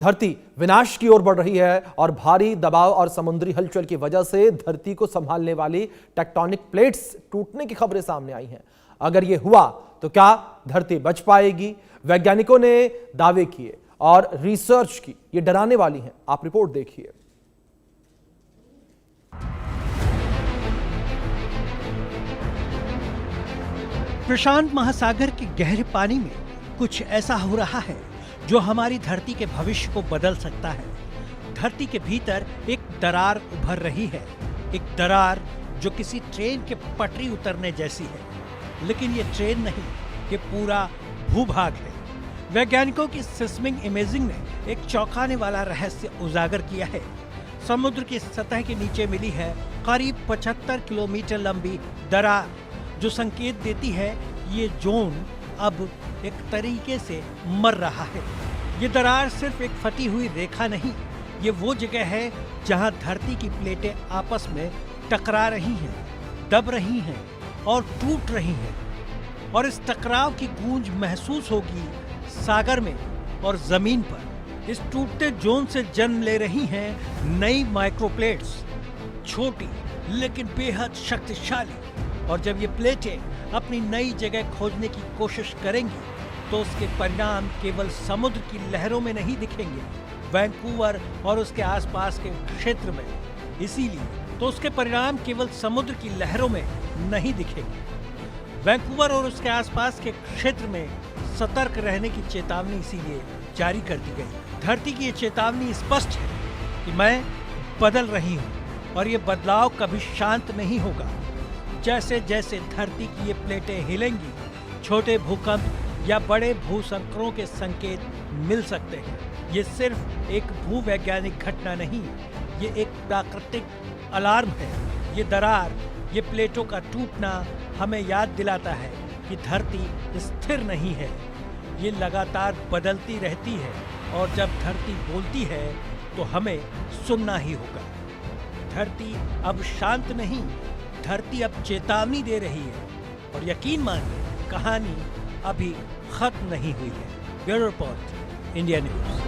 धरती विनाश की ओर बढ़ रही है और भारी दबाव और समुद्री हलचल की वजह से धरती को संभालने वाली टेक्टोनिक प्लेट्स टूटने की खबरें सामने आई हैं। अगर यह हुआ तो क्या धरती बच पाएगी? वैज्ञानिकों ने दावे किए और रिसर्च की, ये डराने वाली हैं। आप रिपोर्ट देखिए। प्रशांत महासागर के गहरे पानी में कुछ ऐसा हो रहा है जो हमारी धरती के भविष्य को बदल सकता है। धरती के भीतर एक दरार उभर रही है, एक दरार जो किसी ट्रेन के पटरी उतरने जैसी है। लेकिन ये ट्रेन नहीं, ये पूरा भूभाग है। वैज्ञानिकों की सिस्मिक इमेजिंग ने एक चौंकाने वाला रहस्य उजागर किया है। समुद्र की सतह के नीचे मिली है करीब 75 किलोमीटर लंबी दरार, जो संकेत देती है ये जोन अब एक तरीके से मर रहा है। ये दरार सिर्फ एक फटी हुई रेखा नहीं, ये वो जगह है जहां धरती की प्लेटें आपस में टकरा रही हैं, दब रही हैं और टूट रही हैं। और इस टकराव की गूंज महसूस होगी सागर में और जमीन पर। इस टूटते जोन से जन्म ले रही हैं नई माइक्रोप्लेट्स, छोटी लेकिन बेहद शक्तिशाली। और जब ये प्लेटें अपनी नई जगह खोजने की कोशिश करेंगी तो उसके परिणाम केवल समुद्र की लहरों में नहीं दिखेंगे, वैंकूवर और उसके आसपास के क्षेत्र में। इसीलिए तो उसके परिणाम केवल समुद्र की लहरों में नहीं दिखेंगे। वैंकूवर और उसके आसपास के क्षेत्र में सतर्क रहने की चेतावनी इसीलिए जारी कर दी गई। धरती की ये चेतावनी स्पष्ट है कि मैं बदल रही हूँ और ये बदलाव कभी शांत नहीं होगा। जैसे जैसे धरती की ये प्लेटें हिलेंगी, छोटे भूकंप या बड़े भूसंकरों के संकेत मिल सकते हैं। ये सिर्फ एक भूवैज्ञानिक घटना नहीं, ये एक प्राकृतिक अलार्म है। ये दरार, ये प्लेटों का टूटना हमें याद दिलाता है कि धरती स्थिर नहीं है, ये लगातार बदलती रहती है। और जब धरती बोलती है तो हमें सुनना ही होगा। धरती अब शांत नहीं, धरती अब चेतावनी दे रही है। और यकीन मानिए, कहानी अभी खत्म नहीं हुई है। Bureau report, India news.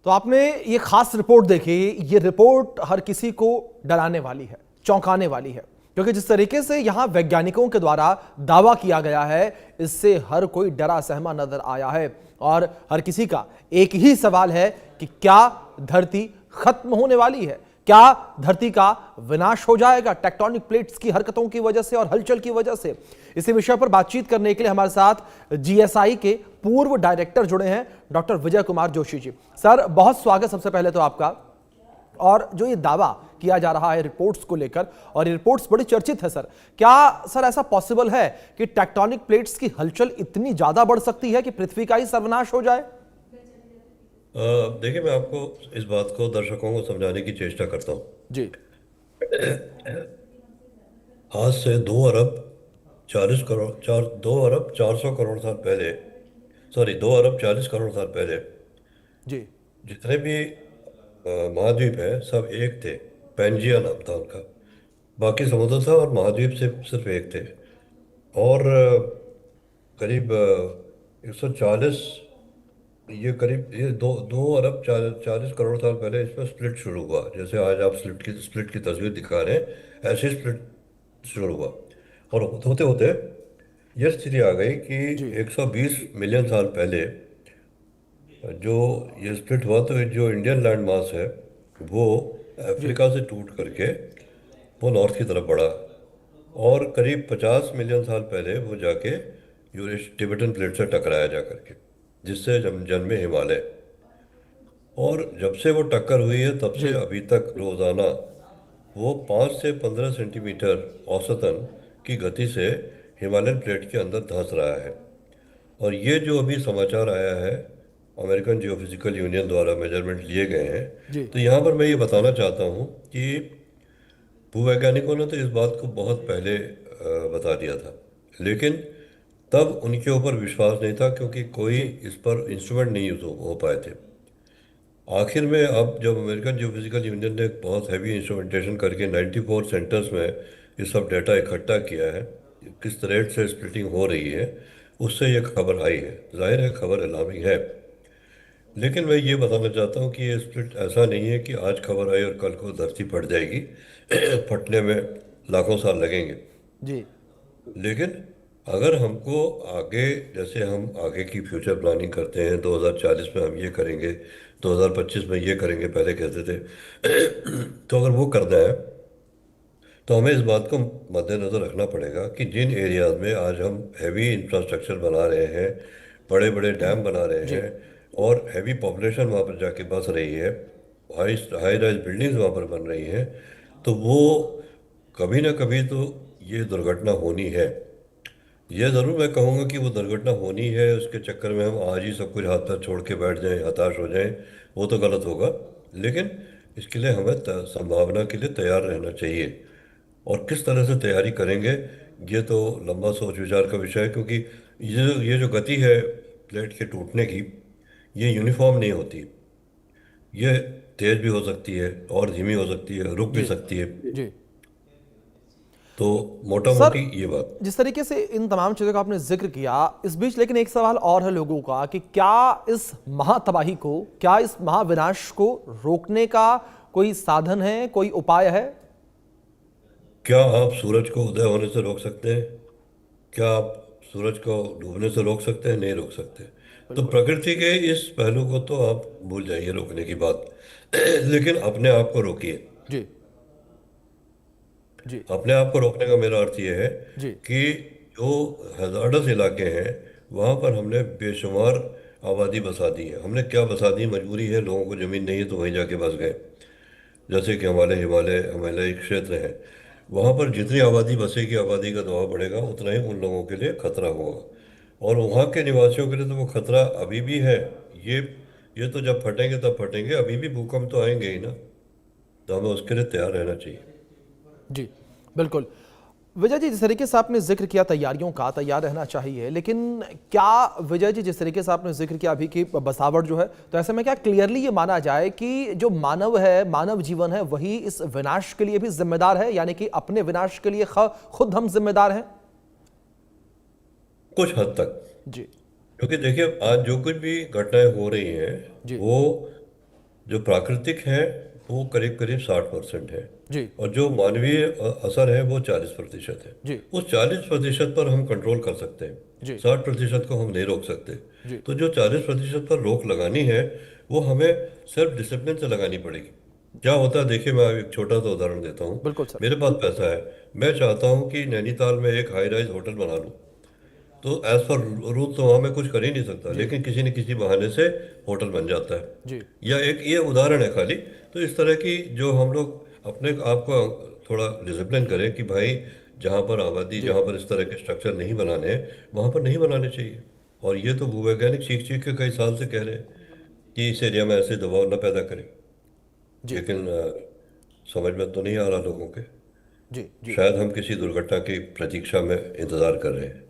तो आपने ये खास रिपोर्ट देखी। ये रिपोर्ट हर किसी को डराने वाली है, चौंकाने वाली है, क्योंकि जिस तरीके से यहां वैज्ञानिकों के द्वारा दावा किया गया है, इससे हर कोई डरा सहमा नजर आया है। और हर किसी का एक ही सवाल है कि क्या धरती खत्म होने वाली है? क्या धरती का विनाश हो जाएगा टेक्टोनिक प्लेट्स की हरकतों की वजह से और हलचल की वजह से? इसी विषय पर बातचीत करने के लिए हमारे साथ जीएसआई के पूर्व डायरेक्टर जुड़े हैं, डॉक्टर विजय कुमार जोशी जी। सर, बहुत स्वागत सबसे पहले तो आपका। और जो ये दावा किया जा रहा है रिपोर्ट्स को लेकर, और ये रिपोर्ट्स बड़ी चर्चित है सर, क्या सर ऐसा पॉसिबल है कि टेक्टोनिक प्लेट्स की हलचल इतनी ज्यादा बढ़ सकती है कि पृथ्वी का ही सर्वनाश हो जाए? देखिए, मैं आपको इस बात को दर्शकों को समझाने की चेष्टा करता हूँ जी। आज से 2 अरब 40 करोड़ 2 अरब 400 करोड़ साल पहले, सॉरी 2 अरब 40 करोड़ साल पहले जी। जितने भी महाद्वीप है सब एक थे। पैंजिया नाम था उनका। बाकी समुद्र था और महाद्वीप से सिर्फ एक थे। और करीब 140, ये करीब ये दो अरब 40 करोड़ साल पहले इसमें स्प्लिट शुरू हुआ। जैसे आज आप स्प्लिट की तस्वीर दिखा रहे हैं, ऐसे स्प्लिट शुरू हुआ। और होते होते ये स्थिति आ गई कि जी। 120 मिलियन साल पहले जो ये स्प्लिट हुआ, तो जो इंडियन लैंड मास है वो जी। अफ्रीका से टूट करके वो नॉर्थ की तरफ बढ़ा। और करीब 50 मिलियन साल पहले वो जाके टिबेटन प्लेट से टकराया जा करके, जिससे जन्मे हिमालय। और जब से वो टक्कर हुई है तब से जी। अभी तक रोज़ाना वो 5 से 15 सेंटीमीटर औसतन की गति से हिमालयन प्लेट के अंदर धंस रहा है। और ये जो अभी समाचार आया है, अमेरिकन जियोफिजिकल यूनियन द्वारा मेजरमेंट लिए गए हैं, जी। तो यहाँ पर मैं ये बताना चाहता हूँ कि भूवैज्ञानिकों ने तो इस बात को बहुत पहले बता दिया था, लेकिन तब उनके ऊपर विश्वास नहीं था क्योंकि कोई जी। इस पर इंस्ट्रूमेंट नहीं यूज हो पाए थे। आखिर में अब जब अमेरिकन जियोफिजिकल यूनियन ने एक बहुत हैवी इंस्ट्रूमेंटेशन करके 94 सेंटर्स में ये सब डेटा इकट्ठा किया है, किस रेट से स्प्लिटिंग हो रही है, उससे ये खबर आई है। जाहिर है खबर अलार्मिंग है, लेकिन मैं ये बताना चाहता हूँ कि ये स्प्लिट ऐसा नहीं है कि आज खबर आई और कल को धरती फट जाएगी। फटने में लाखों साल लगेंगे। जी लेकिन अगर हमको आगे, जैसे हम आगे की फ्यूचर प्लानिंग करते हैं, 2040 में हम ये करेंगे, 2025 में ये करेंगे पहले कहते थे, तो अगर वो करना है तो हमें इस बात को मद्देनज़र रखना पड़ेगा कि जिन एरियाज में आज हम हैवी इंफ्रास्ट्रक्चर बना रहे हैं, बड़े बड़े डैम बना रहे जी हैं, और हैवी पॉपुलेशन वहाँ पर जाके बस रही है, हाई हाई राइज बिल्डिंग्स वहाँ पर बन रही हैं, तो वो कभी ना कभी तो ये दुर्घटना होनी है। ये ज़रूर मैं कहूँगा कि वो दुर्घटना होनी है, उसके चक्कर में हम आज ही सब कुछ हाथ पैर छोड़ के बैठ जाएं, हताश हो जाएं, वो तो गलत होगा। लेकिन इसके लिए हमें संभावना के लिए तैयार रहना चाहिए। और किस तरह से तैयारी करेंगे, ये तो लंबा सोच विचार का विषय है, क्योंकि ये जो गति है प्लेट के टूटने की, ये यूनिफॉर्म नहीं होती। ये तेज भी हो सकती है और धीमी हो सकती है, रुक भी जी सकती है। जी तो मोटा सर, मोटी ये बात। जिस तरीके से इन तमाम चीजों का आपने जिक्र किया, इस बीच लेकिन एक सवाल और है लोगों का कि क्या इस महातबाही को, क्या इस महाविनाश को रोकने का कोई साधन है, कोई उपाय है? क्या आप सूरज को उदय होने से रोक सकते हैं? क्या आप सूरज को डूबने से रोक सकते हैं? नहीं रोक सकते। तो बिल्कुल। प्रकृति के इस पहलू को तो आप भूल जाइए, रोकने की बात। लेकिन अपने आप को रोकिए। जी जी अपने आप को रोकने का मेरा अर्थ ये है जी कि जो हैजार्डस इलाके हैं वहाँ पर हमने बेशुमार आबादी बसा दी है। हमने क्या बसा दी, मजबूरी है, लोगों को ज़मीन नहीं है तो वहीं जाके बस गए। जैसे कि हमारे हिमालय क्षेत्र है, वहाँ पर जितनी आबादी बसेगी, आबादी का दबाव बढ़ेगा, उतना ही उन लोगों के लिए खतरा होगा। और वहाँ के निवासियों के लिए तो वो खतरा अभी भी है। ये ये तो जब फटेंगे तब फटेंगे, अभी भी भूकंप तो आएंगे ही ना। तो हमें उसके लिए तैयार रहना चाहिए। जी बिल्कुल। विजय जी, जिस तरीके से आपने जिक्र किया तैयारियों का, तैयार रहना चाहिए, लेकिन क्या विजय जी, जिस तरीके से आपने जिक्र किया अभी की बसावट जो है, तो ऐसे में क्या क्लियरली ये माना जाए कि जो मानव है, मानव जीवन है, वही इस विनाश के लिए भी जिम्मेदार है, यानी कि अपने विनाश के लिए खुद हम जिम्मेदार हैं? कुछ हद तक। जी क्योंकि देखिए आज जो कुछ भी घटनाएं हो रही हैं, जी वो जो प्राकृतिक है वो करीब करीब 60% है, जी और जो मानवीय असर है वो 40% है। जी उस 40% पर हम कंट्रोल कर सकते हैं, जी 60% को हम नहीं रोक सकते। जी तो जो 40% पर रोक लगानी है, वो हमें सेल्फ डिसिप्लिन से लगानी पड़ेगी। क्या होता है देखिए, मैं एक छोटा सा उदाहरण देता हूँ। बिल्कुल सर। मेरे पास पैसा है, मैं चाहता हूँ कि नैनीताल में एक हाई राइज होटल बना लूँ, तो एज पर रूल तो वहाँ मैं कुछ कर ही नहीं सकता, जी लेकिन किसी न किसी बहाने से होटल बन जाता है। जी या एक ये उदाहरण है खाली। तो इस तरह की जो हम लोग अपने आप को थोड़ा डिसिप्लिन करें कि भाई जहाँ पर आबादी, जी जहाँ पर इस तरह के स्ट्रक्चर नहीं बनाने हैं, वहाँ पर नहीं बनाने चाहिए। और ये तो भूवैज्ञानिक चीख चीख के कई साल से कह रहे हैं कि इस एरिया में ऐसे दबाव न पैदा करें। जी लेकिन समझ में तो नहीं आ रहा लोगों के। जी जी शायद हम किसी दुर्घटना की प्रतीक्षा में इंतजार कर रहे हैं।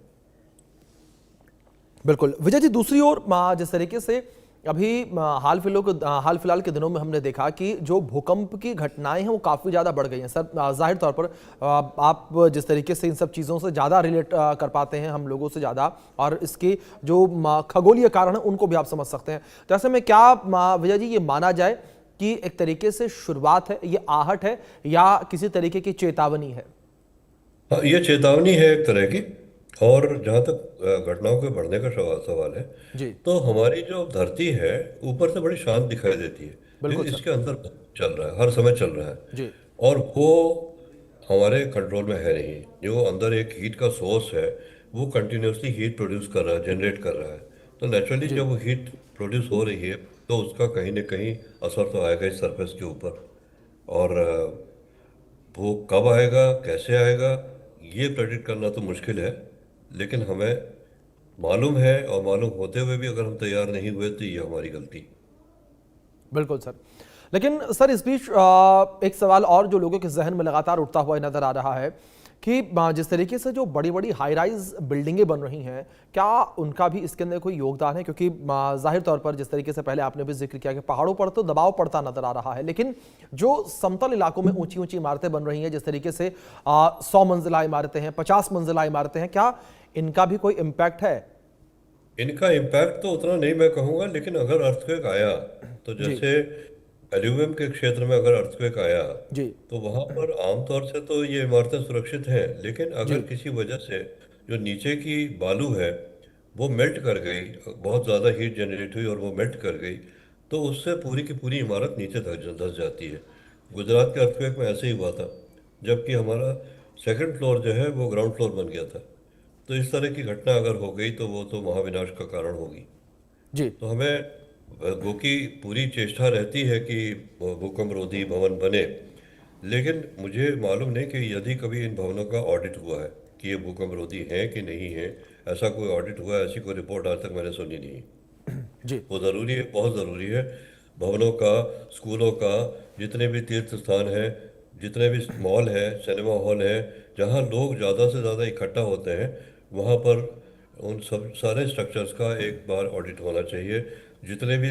बिल्कुल। विजय जी, दूसरी ओर जिस तरीके से अभी हाल फिलहाल के दिनों में हमने देखा कि जो भूकंप की घटनाएं हैं वो काफ़ी ज़्यादा बढ़ गई हैं सर। जाहिर तौर पर आप जिस तरीके से इन सब चीज़ों से ज़्यादा रिलेट कर पाते हैं हम लोगों से ज़्यादा, और इसके जो खगोलीय कारण हैं उनको भी आप समझ सकते हैं। तो ऐसे में क्या विजय जी ये माना जाए कि एक तरीके से शुरुआत है, ये आहट है, या किसी तरीके की चेतावनी है? हाँ, ये चेतावनी है एक तरह की। और जहाँ तक घटनाओं के बढ़ने का सवाल सवाल है, जी तो हमारी जो धरती है ऊपर से बड़ी शांत दिखाई देती है, बिल्कुल लेकिन सर। इसके अंदर चल रहा है, हर समय चल रहा है। जी और वो हमारे कंट्रोल में है नहीं। जो अंदर एक हीट का सोर्स है, वो कंटिन्यूसली हीट प्रोड्यूस कर रहा है, जनरेट कर रहा है। तो नेचुरली जी जब वो हीट प्रोड्यूस हो रही है, तो उसका कहीं ना कहीं असर तो आएगा इस सरफेस के ऊपर। और वो कब आएगा, कैसे आएगा, ये प्रेडिक्ट करना तो मुश्किल है। लेकिन हमें मालूम है, और मालूम होते हुए भी अगर हम तैयार नहीं हुए तो ये हमारी गलती। बिल्कुल सर। लेकिन सर, इस बीच एक सवाल और जो लोगों के जहन में लगातार उठता हुआ नजर आ रहा है कि जिस तरीके से जो बड़ी बड़ी हाई राइज बिल्डिंगें बन रही हैं, क्या उनका भी इसके अंदर कोई योगदान है? क्योंकि जाहिर तौर पर जिस तरीके से पहले आपने भी जिक्र किया कि पहाड़ों पर तो दबाव पड़ता नजर आ रहा है, लेकिन जो समतल इलाकों में ऊंची ऊंची इमारतें बन रही हैं, जिस तरीके से 100 मंजिला इमारतें हैं, 50 मंजिला इमारतें हैं, क्या इनका भी कोई इम्पैक्ट है? इनका इम्पैक्ट तो उतना नहीं मैं कहूँगा, लेकिन अगर अर्थक्वेक आया तो जी जैसे एल्यूवियम के क्षेत्र में अगर अर्थक्वेक आया जी तो वहाँ पर आमतौर से तो ये इमारतें सुरक्षित हैं, लेकिन अगर जी किसी वजह से जो नीचे की बालू है वो मेल्ट कर गई, बहुत ज़्यादा हीट जनरेट हुई और वो मेल्ट कर गई, तो उससे पूरी की पूरी इमारत नीचे धस जाती है। गुजरात के अर्थक्वेक में ऐसे ही हुआ था, जबकि हमारा सेकंड फ्लोर जो है वो ग्राउंड फ्लोर बन गया था। तो इस तरह की घटना अगर हो गई तो वो तो महाविनाश का कारण होगी। जी तो हमें गो की पूरी चेष्टा रहती है कि भूकंप रोधी भवन बने, लेकिन मुझे मालूम नहीं कि यदि कभी इन भवनों का ऑडिट हुआ है कि ये भूकंप रोधी हैं कि नहीं है। ऐसा कोई ऑडिट हुआ है, ऐसी कोई रिपोर्ट आज तक मैंने सुनी नहीं। जी वो ज़रूरी है, बहुत ज़रूरी है। भवनों का, स्कूलों का, जितने भी तीर्थ स्थान हैं, जितने भी मॉल हैं, सिनेमा हॉल हैं, जहाँ लोग ज़्यादा से ज़्यादा इकट्ठा होते हैं, वहाँ पर उन सब सारे स्ट्रक्चर्स का एक बार ऑडिट होना चाहिए। जितने भी